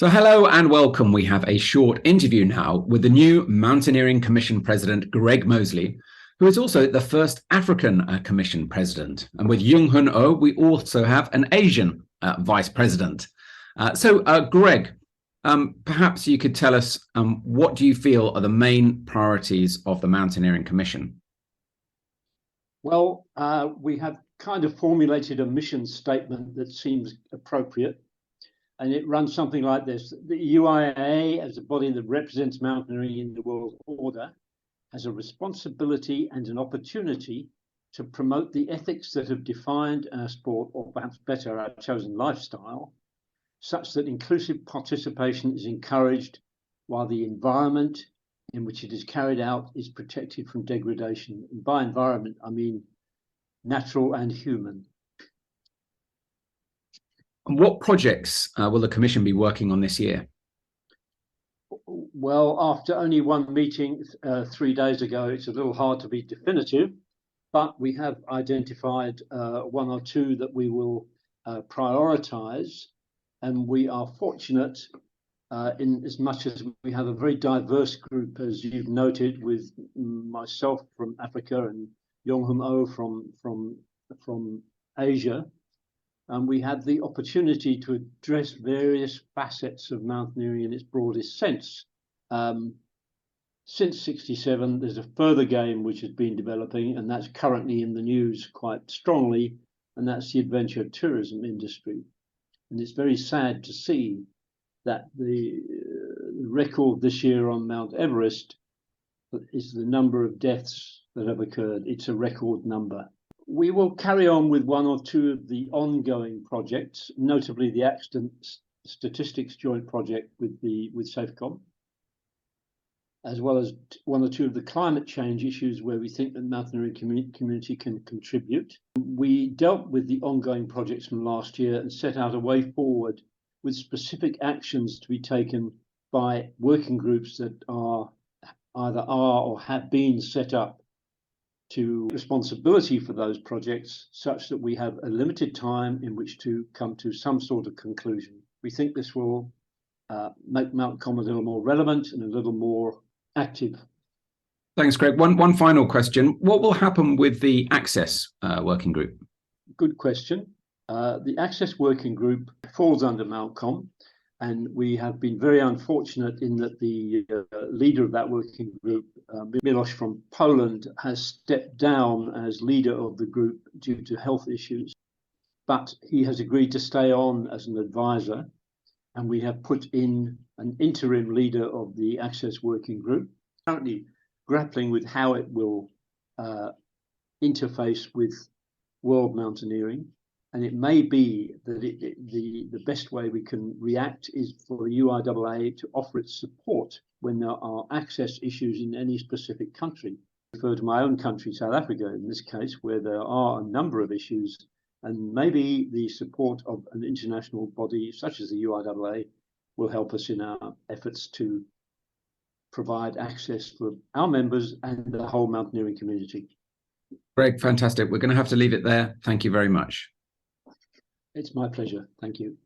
So hello and welcome. We have a short interview now with the new Mountaineering Commission President, Greg Moseley, who is also the first African Commission President. And with Young Hun Oh, we also have an Asian Vice President. Greg, perhaps you could tell us what do you feel are the main priorities of the Mountaineering Commission? Well, we have kind of formulated a mission statement that seems appropriate. And it runs something like this. The UIAA, as a body that represents mountaineering in the world order, has a responsibility and an opportunity to promote the ethics that have defined our sport, or perhaps better, our chosen lifestyle, such that inclusive participation is encouraged while the environment in which it is carried out is protected from degradation. And by environment, I mean natural and human. And what projects will the Commission be working on this year? Well, after only one meeting 3 days ago, it's a little hard to be definitive, but we have identified one or two that we will prioritise. And we are fortunate in as much as we have a very diverse group, as you've noted, with myself from Africa and Young Hun Oh from Asia. And we had the opportunity to address various facets of mountaineering in its broadest sense. Since '67, there's a further game which has been developing, and that's currently in the news quite strongly, and that's the adventure tourism industry. And it's very sad to see that the record this year on Mount Everest is the number of deaths that have occurred. It's a record number. We will carry on with one or two of the ongoing projects, notably the Accident Statistics Joint Project with SAFECOM, as well as one or two of the climate change issues where we think the mountaineering community can contribute. We dealt with the ongoing projects from last year and set out a way forward with specific actions to be taken by working groups that either are or have been set up to responsibility for those projects, such that we have a limited time in which to come to some sort of conclusion. We think this will make Mountcom a little more relevant and a little more active. Thanks, Greg. One final question. What will happen with the Access Working Group? Good question. The Access Working Group falls under Mountcom, and we have been very unfortunate in that the leader of that working group, Miloš from Poland, has stepped down as leader of the group due to health issues. But he has agreed to stay on as an advisor, and we have put in an interim leader of the Access Working Group, currently grappling with how it will interface with world mountaineering. And it may be that the best way we can react is for the UIAA to offer its support when there are access issues in any specific country. I refer to my own country, South Africa, in this case, where there are a number of issues, and maybe the support of an international body such as the UIAA will help us in our efforts to provide access for our members and the whole mountaineering community. Greg, fantastic. We're going to have to leave it there. Thank you very much. It's my pleasure. Thank you.